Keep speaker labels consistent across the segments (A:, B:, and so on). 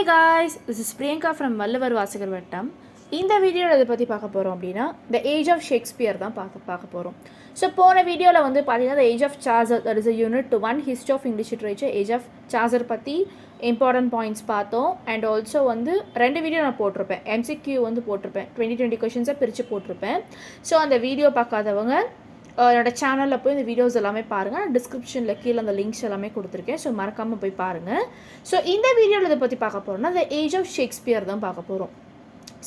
A: guys, this is Priyanka from Vallavar Vasagar Vattam. இந்த வீடியோவில் எதை பற்றி பார்க்க போகிறோம் அப்படின்னா த ஏஜ் ஆஃப் ஷேக்ஸ்பியர் தான் பார்க்க போகிறோம். ஸோ போன வீடியோவில் வந்து பார்த்தீங்கன்னா the age of Chaucer that is a unit to one history of English literature age of Chaucer பற்றி இம்பார்ட்டன்ட் பாயிண்ட்ஸ் பார்த்தோம். அண்ட் ஆல்சோ வந்து 2 வீடியோ நான் போட்டிருப்பேன், எம்சிக்யூ வந்து போட்டிருப்பேன், 20 கொஷின்ஸை பிரித்து போட்டிருப்பேன். ஸோ அந்த வீடியோ பார்க்காதவங்க என்னோட சேனலில் போய் இந்த வீடியோஸ் எல்லாமே பாருங்கள். டிஸ்கிரிப்ஷனில் கீழே அந்த லிங்க்ஸ் எல்லாமே கொடுத்துருக்கேன். ஸோ மறக்காமல் போய் பாருங்கள். ஸோ இந்த வீடியோவில் இதை பற்றி பார்க்க போகிறோம்னா த ஏஜ் ஆஃப் ஷேக்ஸ்பியர் தான் பார்க்க போகிறோம்.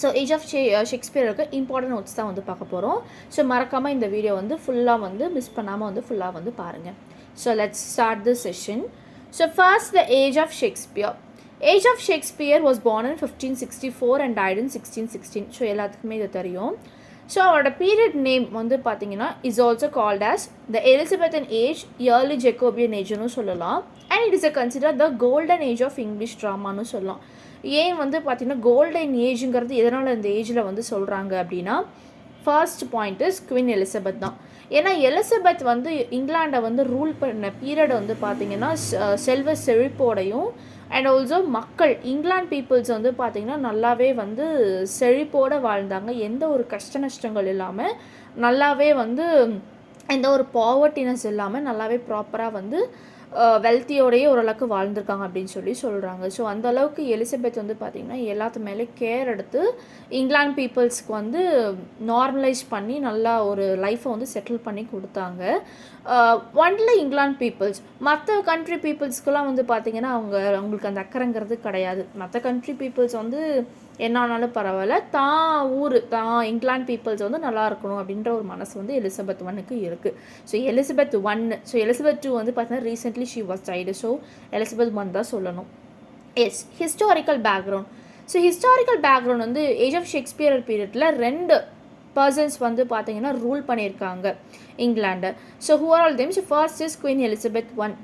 A: ஸோ ஏஜ் ஆஃப் ஷேக்ஸ்பியருக்கு இம்பார்ட்டன்ட் நோட்ஸ் தான் வந்து பார்க்க போகிறோம். ஸோ மறக்காமல் இந்த வீடியோ வந்து ஃபுல்லாக வந்து மிஸ் பண்ணாமல் வந்து ஃபுல்லாக வந்து பாருங்கள். So let's start the session. So first the age of Shakespeare. Age of Shakespeare was born in 1564 and died in 1616. So எல்லாத்துக்குமே இது தெரியும். ஸோ அவரோட பீரியட் நேம் வந்து பார்த்தீங்கன்னா is also called as the Elizabethan age, early Jacobean ஏஜ்னு சொல்லலாம். And it is a consider the golden age of English ட்ராமான்னு சொல்லலாம். ஏன் வந்து பார்த்திங்கன்னா கோல்டன் ஏஜுங்கிறது எதனால் இந்த ஏஜில் வந்து சொல்கிறாங்க அப்படின்னா first point is Queen Elizabeth தான். ஏன்னா எலிசபெத் வந்து இங்கிலாண்டை வந்து ரூல் பண்ண பீரியட் வந்து பார்த்திங்கன்னா செல்வ செழிப்போடையும் அண்ட் ஆல்சோ மக்கள் இங்கிலாந்து பீப்புள்ஸ் வந்து பார்த்திங்கன்னா நல்லாவே வந்து செழிப்போடு வாழ்ந்தாங்க. எந்த ஒரு கஷ்ட நஷ்டங்கள் இல்லாமல் நல்லாவே வந்து எந்த ஒரு பாவர்ட்டினஸ் இல்லாமல் நல்லாவே ப்ராப்பராக வந்து வெல்த்தியோடையே ஓரளவுக்கு வாழ்ந்திருக்காங்க அப்படின்னு சொல்லி சொல்கிறாங்க. ஸோ அந்தளவுக்கு எலிசபெத் வந்து பார்த்திங்கன்னா எல்லாத்து மேலே கேர் எடுத்து இங்கிலாந்து பீப்புள்ஸ்க்கு வந்து நார்மலைஸ் பண்ணி நல்லா ஒரு லைஃப்பை வந்து செட்டில் பண்ணி கொடுத்தாங்க. ஒன்லி இங்கிலாந்து பீப்புள்ஸ், மற்ற கண்ட்ரி பீப்புள்ஸ்க்கெலாம் வந்து பார்த்திங்கன்னா அவங்களுக்கு அந்த அக்கறைங்கிறது கிடையாது. மற்ற கண்ட்ரி பீப்புள்ஸ் வந்து என்ன ஆனாலும் பரவாயில்ல, தான் இங்கிலாந்து பீப்புள்ஸ் வந்து நல்லா இருக்கணும் அப்படின்ற ஒரு மனசு வந்து எலிசபெத் ஒன்னுக்கு இருக்குது. ஸோ எலிசபெத் எலிசபெத் 2 வந்து பார்த்தீங்கன்னா recently she was died. So Elizabeth 1 தான் சொல்லணும். Yes, historical background. So historical background வந்து ஏஜ் ஆஃப் ஷேக்ஸ்பியர் பீரியடில் 2 பர்சன்ஸ் வந்து பார்த்தீங்கன்னா ரூல் பண்ணியிருக்காங்க இங்கிலாண்டை. So who are all them? So first is Queen Elizabeth 1.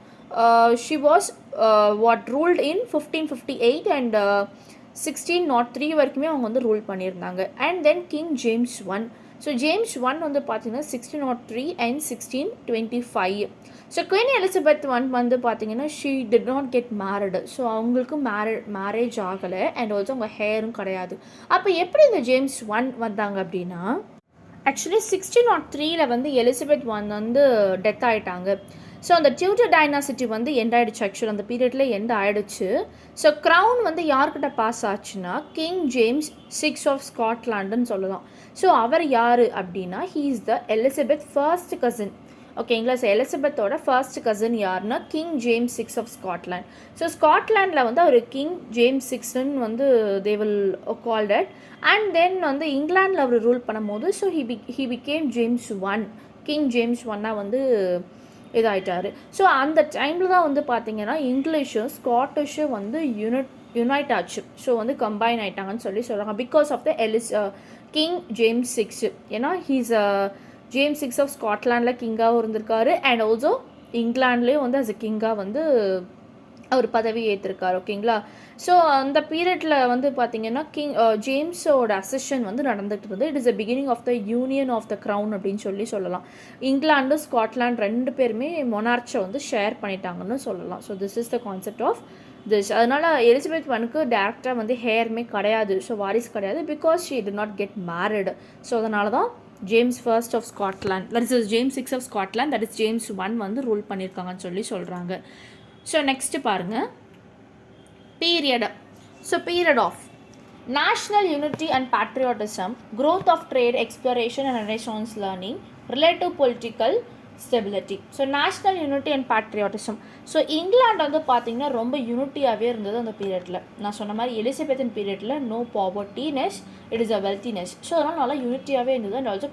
A: She was ruled in 1558 and 1603 வரைக்குமே அவங்க வந்து ரூல் பண்ணியிருந்தாங்க. And then King James 1. So James 1 வந்து பார்த்தீங்கன்னா 1603 அண்ட் 1625. ஸோ குவீன் எலிசபெத் 1 வந்து பார்த்தீங்கன்னா she did not get married. So அவங்களுக்கு மேரேஜ் ஆகலை அண்ட் ஆல்சோ அவங்க ஹேரும் கிடையாது. அப்போ எப்படி இந்த ஜேம்ஸ் 1 வந்தாங்க அப்படின்னா ஆக்சுவலி 1603 வந்து எலிசபெத் 1 வந்து டெத் ஆகிட்டாங்க. ஸோ அந்த டியூட்டர் டைனாசிட்டி வந்து எண்ட் ஆகிடுச்சு. ஆக்சுவலி அந்த பீரியடில் எண்ட் ஆகிடுச்சு. ஸோ க்ரௌன் வந்து யார்கிட்ட பாஸ் ஆச்சுன்னா கிங் ஜேம்ஸ் 6 ஆஃப் ஸ்காட்லாண்டுன்னு சொல்லலாம். ஸோ அவர் யார் அப்படின்னா he is the Elizabeth first cousin. ஓகேங்களா? ஸோ எலிசபெத்தோட ஃபர்ஸ்ட் கசின் யாருன்னா King James 6 of Scotland. So ஸ்காட்லாண்டில் வந்து அவர் கிங் ஜேம்ஸ் 6ன்னு வந்து they will called it. And then வந்து இங்கிலாண்டில் அவர் ரூல் பண்ணும்போது so he became James 1, King James 1 வந்து இதாகிட்டார். ஸோ அந்த டைமில் தான் வந்து பார்த்திங்கன்னா இங்கிலீஷும் ஸ்காட்டிஷும் வந்து யுனைட் ஆச்சு. ஸோ வந்து கம்பைன் ஆகிட்டாங்கன்னு சொல்லி சொல்கிறாங்க because of the king James 6. ஏன்னா ஹீஸ் ஜேம்ஸ் 6 ஆஃப் ஸ்காட்லாண்டில் கிங்காகவும் இருந்திருக்காரு அண்ட் ஆல்சோ இங்கிலாண்ட்லேயும் வந்து அஸ் அ கிங்காக வந்து அவர் பதவி ஏற்றிருக்காரு. ஓகேங்களா? ஸோ அந்த பீரியடில் வந்து பார்த்திங்கன்னா ஜேம்ஸோட அசெஷன் வந்து நடந்துகிட்டு இருந்தது. It is a beginning of the union of the crown அப்படின்னு சொல்லலாம். இங்கிலாண்டு ஸ்காட்லாண்ட் 2 பேருமே மொனார்ச்சை வந்து ஷேர் பண்ணிட்டாங்கன்னு சொல்லலாம். So this is the concept of this. அதனால் எலிசபெத் 1க்கு டேரெக்டாக வந்து ஹேருமே கிடையாது. ஸோ வாரிஸ் கிடையாது because she did not get married. So அதனால தான் James 1 of Scotland that is James 6 of Scotland that is James 1 வந்து ரூல் பண்ணியிருக்காங்கன்னு சொல்கிறாங்க. ஸோ நெக்ஸ்ட்டு பாருங்கள் period. So period of national unity and patriotism, growth of trade, exploration and renaissance learning, relative political stability. So national unity and patriotism. So England வந்து பார்த்திங்கன்னா ரொம்ப யூனிட்டியாகவே இருந்தது அந்த பீரியடில். நான் சொன்ன மாதிரி எலிசபெத்தின் பீரியடில் no povertiness, it is a wealthiness. So அதனால் நல்லா யூனிட்டியாகவே இருந்தது. அண்ட் ஆல்சோ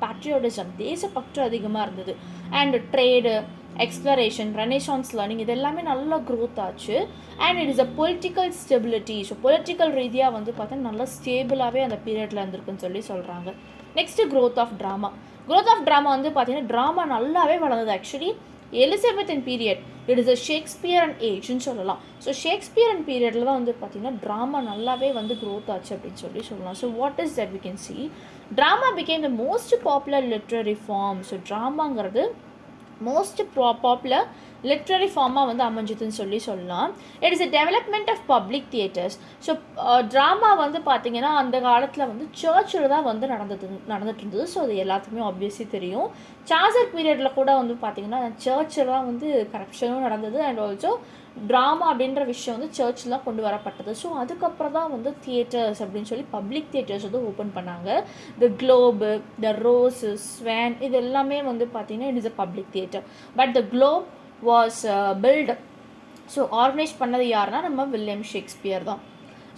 A: பேட்ரியாட்டிசம், தேசப்பற்று அதிகமாக இருந்தது. And trade, exploration, renaissance learning இது எல்லாமே நல்லா க்ரோத் ஆச்சு. And it is a political stability. So political ரீதியாக வந்து பார்த்தா நல்லா ஸ்டேபிளாகவே அந்த பீரியடில் இருந்திருக்குன்னு சொல்கிறாங்க. Next growth of drama. Growth of drama வந்து பார்த்திங்கன்னா ட்ராமா நல்லாவே வளர்ந்தது. ஆக்சுவலி எலிசபெத்தின் period it is a Shakespearean ஏஜ்னு சொல்லலாம். ஸோ ஷேக்ஸ்பியரன் பீரியடில் தான் வந்து பார்த்திங்கன்னா ட்ராமா நல்லாவே வந்து க்ரோத் ஆச்சு அப்படின்னு சொல்லலாம். So what is that we can see drama became the most popular literary form. So ட்ராமாங்கிறது மோஸ்ட் பாப்புலர் லிட்ரரி ஃபார்மாக வந்து அமைஞ்சதுன்னு சொல்லலாம். It is a development of public theatres. So drama வந்து பார்த்திங்கன்னா அந்த காலத்தில் வந்து சர்ச்சில் தான் வந்து நடந்துட்டு இருந்தது. ஸோ அது எல்லாத்துக்குமே ஆப்வியஸ்லி தெரியும். சாசர் பீரியடில் கூட வந்து பார்த்திங்கன்னா சர்ச்சில் தான் வந்து கரப்ஷனும் நடந்தது. அண்ட் ஆல்சோ ட்ராமா அப்படின்ற விஷயம் வந்து சர்ச்சில் தான் கொண்டு வரப்பட்டது. ஸோ அதுக்கப்புறம் தான் வந்து தியேட்டர்ஸ் அப்படின்னு சொல்லி பப்ளிக் தியேட்டர்ஸ் வந்து ஓப்பன் பண்ணாங்க. த குளோபு, த ரோஸு, ஸ்வேன், இது எல்லாமே வந்து பார்த்திங்கன்னா it is a public theatre. But the Globe was built, so organise பண்ணது யாருன்னா நம்ம வில்லியம் ஷேக்ஸ்பியர் தான்.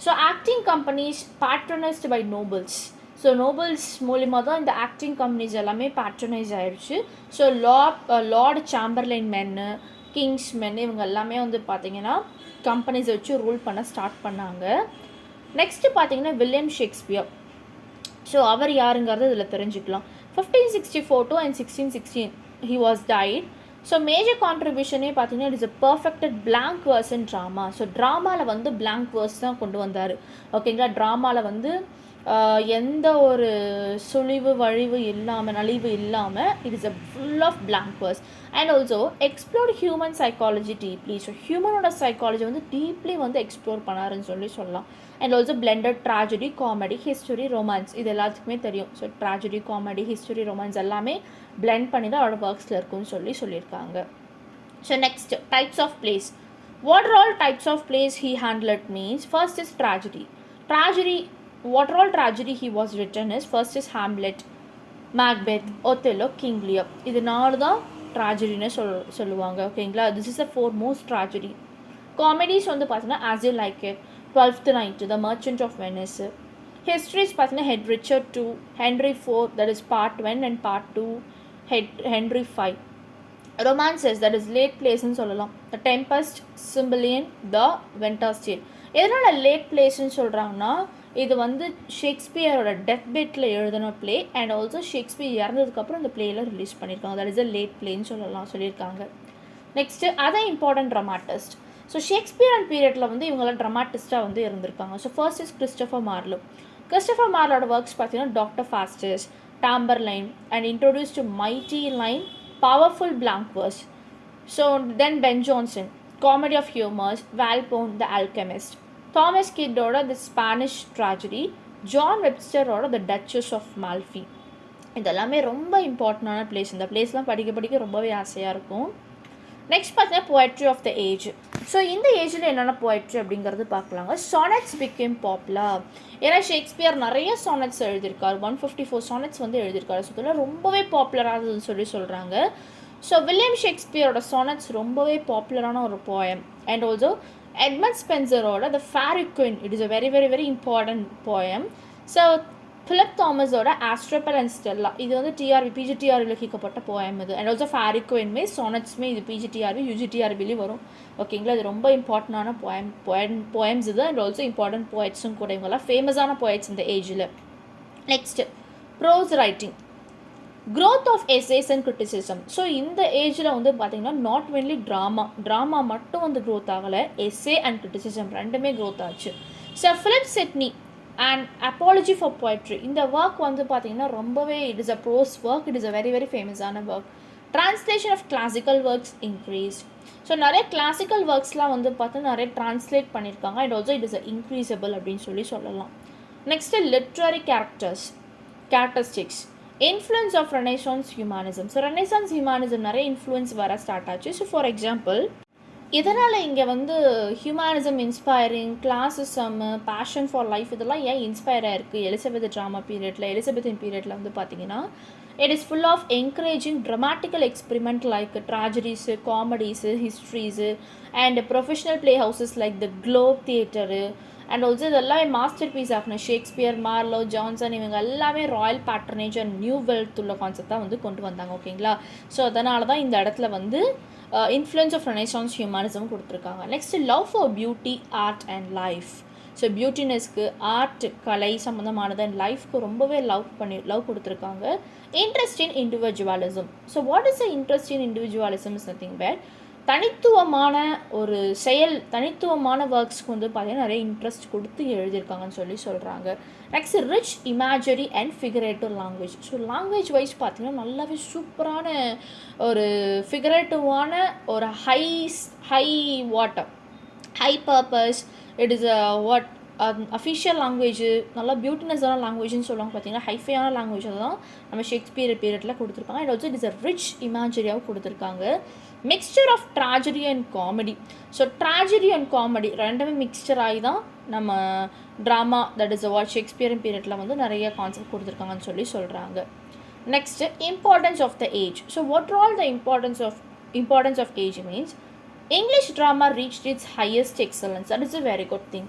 A: So acting companies patronised by nobles. So nobles மூலிமா தான் இந்த ஆக்டிங் கம்பெனிஸ் எல்லாமே பேட்ரனைஸ் ஆகிடுச்சு. ஸோ லார்ட் சாம்பர்லைன் மென்னு, கிங்ஸ் மென், இவங்க எல்லாமே வந்து பார்த்திங்கன்னா கம்பெனிஸை வச்சு ரூல் பண்ண ஸ்டார்ட் பண்ணாங்க. நெக்ஸ்ட்டு பார்த்திங்கன்னா வில்லியம் ஷேக்ஸ்பியர். ஸோ அவர் யாருங்கிறது இதில் தெரிஞ்சுக்கலாம். 1564 to 1616 he was died. So major கான்ட்ரிபியூஷனே பார்த்தீங்கன்னா it is a perfected blank verse in drama. So ட்ராமாவில் வந்து பிளாங்க் வேர்ஸ் தான் கொண்டு வந்தார். ஓகேங்களா, ட்ராமாவில் வந்து எந்த ஒரு சுழிவு வழிவு இல்லாமல் நலிவு இல்லாமல் it is a full of blank verse. And also explore human psychology deeply. So ஹியூமனோட சைக்காலஜி வந்து டீப்லி வந்து எக்ஸ்ப்ளோர் பண்ணாருன்னு சொல்லலாம். And also blended tragedy, comedy, history, romance, இது எல்லாத்துக்குமே தெரியும். So tragedy, comedy, history, romance எல்லாமே பிளெண்ட் பண்ணி தான் அவரோட ஒர்க்ஸில் இருக்குன்னு சொல்லியிருக்காங்க. So next types of plays. What are all types of plays he handled means first is tragedy. What all tragedy he was written is first is Hamlet, Macbeth, Othello, King Lear. இது 4 தான் ட்ராஜடின்னு சொல்லுவாங்க. ஓகேங்களா, this is the 4 most tragedy. Comedies வந்து பார்த்தீங்கன்னா As You Like It, 12th Night, The Merchant of Venice. Histories பார்த்தீங்கன்னா Head Richard II, Henry IV, that is part 1 and part 2, Henry V. Romances, that is late பிளேஸ்ன்னு சொல்லலாம். The Tempest, Cymbeline, The Winter's Tale. எதனால் late பிளேஸ்ன்னு சொல்கிறாங்கன்னா இது வந்து ஷேக்ஸ்பியரோட death பெட்டில் எழுதின பிளே அண்ட் ஆல்சோ ஷேக்ஸ்பியர் இறந்ததுக்கப்புறம் இந்த பிளேயில் ரிலீஸ் பண்ணியிருக்காங்க. தட் இஸ் அ லேட் பிளேன்னு சொல்லியிருக்காங்க. Next other important dramatist. So Shakespeare and பீரியடில் வந்து இவங்களாம் ட்ராமாட்டிஸ்ட்டாக வந்து இருந்திருக்காங்க. So first is Christopher Marlowe. Christopher மார்லோட ஒர்க்ஸ் பார்த்தீங்கன்னா Doctor Faustus, Tamburlaine and introduce to mighty line, powerful blank verse. So then Ben Jonson, comedy of humours, Volpone, the alchemist. Thomas கிட்டோட the Spanish tragedy, John வெப்ஸ்டரோட the Duchess of Malfi. இதெல்லாமே ரொம்ப இம்பார்ட்டண்டான place. இந்த பிளேஸ்லாம் படிக்க ரொம்பவே ஆசையாக இருக்கும். நெக்ஸ்ட் பார்த்தீங்கன்னா poetry of the age. So இந்த ஏஜில் என்னென்ன போயட்ரி அப்படிங்கிறது பார்க்கலாங்க. Sonnets became popular. ஏன்னா ஷேக்ஸ்பியர் நிறைய சானட்ஸ் எழுதியிருக்காரு. 154 சானட்ஸ் வந்து எழுதியிருக்காரு. ஸோ இதெல்லாம் ரொம்பவே பாப்புலரானதுன்னு சொல்கிறாங்க. ஸோ வில்லியம் ஷேக்ஸ்பியரோட சானட்ஸ் ரொம்பவே பாப்புலரான ஒரு போயம். அண்ட் ஆல்சோ எட்மண்ட் ஸ்பென்சரோட the Faerie Queene, it is a very very very important poem. So Philip தாமஸோட ஆஸ்ட்ரோபல் அண்ட் ஸ்டெல்லா, இது வந்து பிஜிடிஆர்பியில் கேட்கப்பட்ட போயம் இது. அண்ட் ஆல்சோ ஃபேரி குயின்மே சானட்ஸ்மே இது பிஜிடிஆர்பி யூஜிடிஆர்பிலையும் வரும். ஓகேங்களா, இது ரொம்ப இம்பார்ட்டண்டான போயம்ஸ் இது. அண்ட் ஆல்சோ இம்பார்ட்டன்ட் போய்ட்ஸும் கூட. இவங்கெல்லாம் ஃபேமஸான போய்ட்ஸ் இந்த ஏஜில். Next prose writing, growth of essays and criticism. So இந்த ஏஜில் வந்து பார்த்திங்கன்னா நாட் ஒன்லி ட்ராமா மட்டும் வந்து க்ரோத் ஆகலை, எஸ்ஸே அண்ட் கிரிட்டிசிசம் ரெண்டுமே க்ரோத் ஆச்சு. So Philip Sidney and apology for poetry, இந்த ஒர்க் வந்து பார்த்திங்கன்னா ரொம்பவே it is a prose work. It is a very very ஃபேமஸான work. Translation of classical works increase. So நிறைய கிளாசிக்கல் ஒர்க்ஸ்லாம் வந்து பார்த்து நிறைய ட்ரான்ஸ்லேட் பண்ணியிருக்காங்க. And also it is a increasable அப்படின்னு சொல்லலாம். Next literary characteristics, influence of Renaissance humanism. So Renaissance humanism நிறைய இன்ஃப்ளூயன்ஸ் வர ஸ்டார்ட் ஆச்சு. ஸோ ஃபார் எக்ஸாம்பிள் இதனால் இங்கே வந்து humanism inspiring, classism, passion for life, இதெல்லாம் ஏன் இன்ஸ்பயர் ஆகிருக்கு எலிசபெத் ட்ராமா பீரியடில், எலிசபெத்தின் பீரியடில் வந்து பார்த்திங்கன்னா it is full of encouraging dramatical experiment like tragedies, comedies, histories and professional play houses like the Globe theatre. And also இதெல்லாமே மாஸ்டர் பீஸ் ஆகின Shakespeare, Marlowe, Jonson இவங்க எல்லாமே royal patronage and new wealth உள்ள concept தான் வந்து கொண்டு வந்தாங்க. ஓகேங்களா, ஸோ அதனால தான் இந்த இடத்துல வந்து இன்ஃப்ளூயன்ஸ் ஆஃப் ரெனைசான்ஸ் ஹியூமனிசம் கொடுத்துருக்காங்க. Next love for beauty, art and life. So பியூட்டினஸ்க்கு, ஆர்ட், கலை சம்மந்தமானது அண்ட் லைஃப்க்கு ரொம்பவே லவ் கொடுத்துருக்காங்க. Interest in individualism. So what is the interest in individualism is nothing but தனித்துவமான ஒரு செயல், தனித்துவமான ஒர்க்ஸ்க்கு வந்து பார்த்திங்கன்னா நிறைய இன்ட்ரெஸ்ட் கொடுத்து எழுதியிருக்காங்கன்னு சொல்கிறாங்க. Next rich imagery and figurative language. So language wise பார்த்திங்கன்னா நல்லாவே சூப்பரான ஒரு ஃபிகரேட்டிவான ஒரு high purpose, it is what official language, நல்லா பியூட்டினஸான லாங்குவேஜ்னு சொல்லுவாங்க. பார்த்தீங்கன்னா ஹைஃபையான லாங்குவேஜ் தான் நம்ம ஷேக்ஸ்பியர் பீரியடில் கொடுத்துருப்பாங்க. And also it is a rich இமேஜரியாகவும் கொடுத்துருக்காங்க. Mixture of tragedy and comedy. So tragedy and comedy ரெண்டுமே மிக்ஸ்சர் ஆகி தான் நம்ம drama, that is what Shakespeare பீரியடில் வந்து நிறைய கான்செப்ட் கொடுத்துருக்காங்கன்னு சொல்கிறாங்க. Next importance of the age. So what are all the importance of age means English drama reached its highest excellence. That is a very good thing.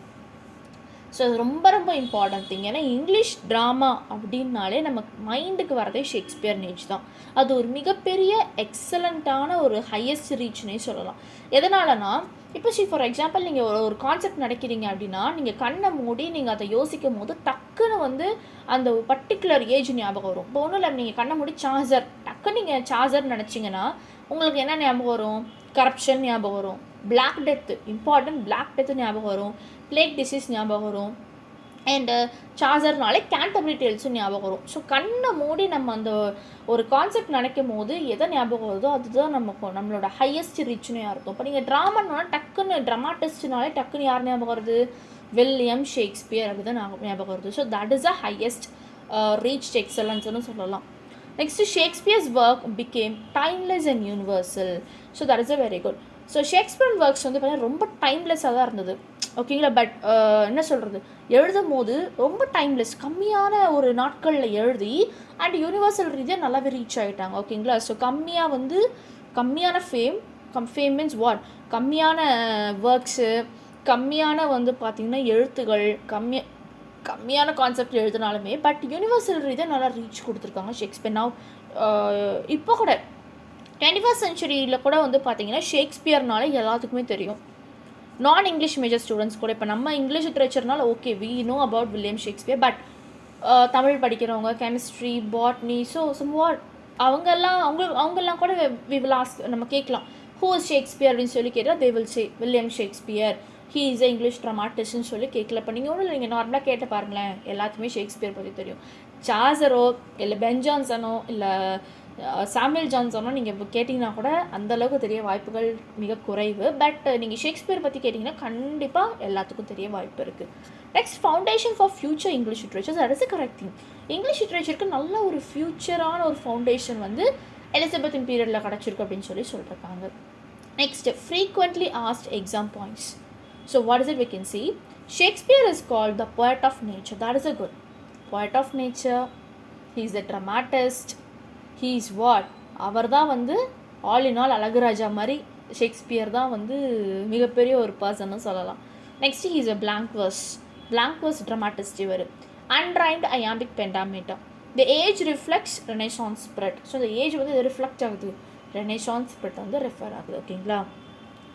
A: So அது ரொம்ப ரொம்ப important thing. ஏன்னா English drama அப்படின்னாலே நமக்கு மைண்டுக்கு வரதே Shakespeare age தான். அது ஒரு மிகப்பெரிய எக்ஸலண்ட்டான ஒரு ஹையஸ்ட் ரீச்னே சொல்லலாம். எதனாலனா இப்போ ஃபார் எக்ஸாம்பிள் நீங்கள் ஒரு கான்செப்ட் நடக்கிறீங்க அப்படின்னா நீங்கள் கண்ணை மூடி நீங்கள் அதை யோசிக்கும் போது டக்குன்னு வந்து அந்த பர்டிகுலர் ஏஜ் ஞாபகம் வரும். இப்போ ஒன்றும் இல்லை, நீங்கள் கண்ணை மூடி சார்ஜர், டக்குன்னு நீங்கள் சார்ஜர் நினச்சிங்கன்னா உங்களுக்கு என்ன ஞாபகம் வரும்? கரப்ஷன் ஞாபகம் வரும், black death, important black death ஞாபகம் வரும், பிளேக் டிசீஸ் ஞாபகம் வரும், அண்டு சார்ஜர்னாலே கேண்டர்பரி டேல்ஸும் ஞாபகம் வரும். ஸோ கண்ணை மூடி நம்ம அந்த ஒரு கான்செப்ட் நினைக்கும் போது எதை ஞாபகம் வருதோ அதுதான் நம்மளோட ஹையஸ்ட் ரீச்னு இருக்கும். இப்போ நீங்கள் ட்ராமானால டக்குன்னு ட்ராமாட்டிஸ்ட்னாலே டக்குன்னு யார் ஞாபகம் வருது? வில்லியம் ஷேக்ஸ்பியர் அப்படிதான் ஞாபகம் வருது. So that is a highest reached எக்ஸலன்ஸ்னு சொல்லலாம். Next, Shakespeare's work became timeless and universal. So that is a very good. So Shakespeare works வந்து பார்த்தீங்கன்னா ரொம்ப டைம்லெஸ்ஸாக தான் இருந்தது. ஓகேங்களா? பட் என்ன சொல்கிறது, எழுதும் போது ரொம்ப டைம்லெஸ், கம்மியான ஒரு நாட்களில் எழுதி அண்ட் யூனிவர்சல் ரீதியாக நல்லாவே ரீச் ஆகிட்டாங்க. ஓகேங்களா? ஸோ கம்மியான ஃபேம் மீன்ஸ் வாட், கம்மியான ஒர்க்ஸு, கம்மியான வந்து பார்த்திங்கன்னா எழுத்துகள், கம்மியான கான்செப்ட் எழுதினாலுமே பட் யூனிவர்சல் ரீதியாக நல்லா ரீச் கொடுத்துருக்காங்க ஷேக்ஸ்பியர். நான் இப்போ கூட 21st சென்ச்சுரியில் கூட வந்து பார்த்திங்கன்னா ஷேக்ஸ்பியர்னாலே எல்லாத்துக்குமே தெரியும். நான் இங்கிலீஷ் மேஜர் ஸ்டூடெண்ட்ஸ் கூட, இப்போ நம்ம இங்கிலீஷ் லிட்ரேச்சர்னால okay we know about William Shakespeare, but Tamil படிக்கிறவங்க, கெமிஸ்ட்ரி, பாட்னி, ஸோ வாட் அவங்கெல்லாம் கூட வி வில் ஆஸ்க், நம்ம கேட்கலாம் ஹூ இஸ் ஷேக்ஸ்பியர் அப்படின்னு சொல்லி கேட்டால் they will say William Shakespeare, he is a English ட்ராமாட்டிஸ்ட்னு சொல்லி கேட்கல. இப்போ நீங்கள் ஒன்றும் நீங்கள் நார்மலாக கேட்டு பாருங்களேன், எல்லாத்துக்குமே ஷேக்ஸ்பியர் பற்றி தெரியும். சார்ஜரோ இல்லை பென் ஜான்சனோ இல்லை சாமுவேல் ஜான்சனோ நீங்கள் இப்போ கேட்டிங்கன்னா கூட அந்தளவுக்கு தெரிய வாய்ப்புகள் மிக குறைவு. பட் நீங்கள் ஷேக்ஸ்பியர் பற்றி கேட்டிங்கன்னா கண்டிப்பாக எல்லாத்துக்கும் தெரிய வாய்ப்பு இருக்குது. Next, foundation for future English literature. That is a correct thing. English லிட்ரேச்சருக்கு நல்ல ஒரு ஃபியூச்சரான ஒரு ஃபவுண்டேஷன் வந்து எலிசபெத்தின் பீரியடில் கிடச்சிருக்கு அப்படின்னு சொல்லியிருக்காங்க. Next, frequently asked exam points. So what is it we can see? Shakespeare is called the poet of nature. That is a good poet of nature. He is a dramatist. He is what? அவர் தான் வந்து all in all Azhaguraja மாதிரி Shakespeare தான் வந்து மிகப்பெரிய ஒரு பர்சன்னு சொல்லலாம். Next, he is a blank verse dramatist. இவர் unrhymed iambic pentameter. The age reflects Renaissance spirit. So the age வந்து இது ரிஃப்ளெக்ட் ஆகுது, Renaissance spirit வந்து ரெஃபர் ஆகுது. ஓகேங்களா?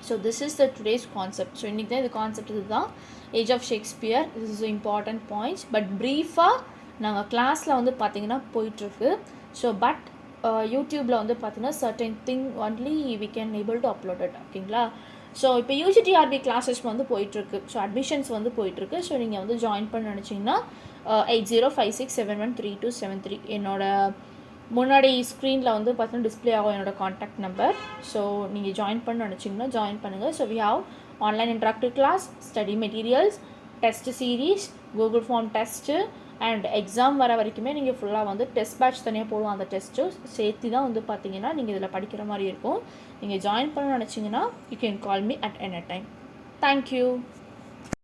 A: So this is the today's concept. So இன்றைக்கி தான் இது கான்செப்ட், இது தான் age of Shakespeare. This is important points. But ப்ரீஃபாக நாங்கள் கிளாஸில் வந்து பார்த்திங்கன்னா போயிட்டுருக்கு. ஸோ பட் யூடியூப்பில் வந்து பார்த்திங்கன்னா certain thing only we can able to upload it. ஓகேங்களா? ஸோ இப்போ UGTRB கிளாஸஸ் வந்து போயிட்டுருக்கு. ஸோ அட்மிஷன்ஸ் வந்து போயிட்டுருக்கு. ஸோ நீங்கள் வந்து ஜாயின் பண்ண நினச்சிங்கன்னா 8056713273 என்னோட முன்னாடி ஸ்க்ரீனில் வந்து பார்த்தீங்கன்னா டிஸ்பிளே ஆகும் என்னோடய காண்டாக்ட் நம்பர். ஸோ நீங்கள் ஜாயின் பண்ண நினச்சிங்கன்னா ஜாயின் பண்ணுங்கள். So we have online interactive class, study materials, test series, Google form test and exam வர வரைக்குமே நீங்கள் ஃபுல்லாக வந்து டெஸ்ட் பேட்ச் தனியாக போடுவோம். அந்த டெஸ்ட்டு சேர்த்து தான் வந்து பார்த்தீங்கன்னா நீங்கள் இதில் படிக்கிற மாதிரி இருக்கும். நீங்கள் ஜாயின் பண்ண நினச்சிங்கன்னா you can call me at any time. Thank you.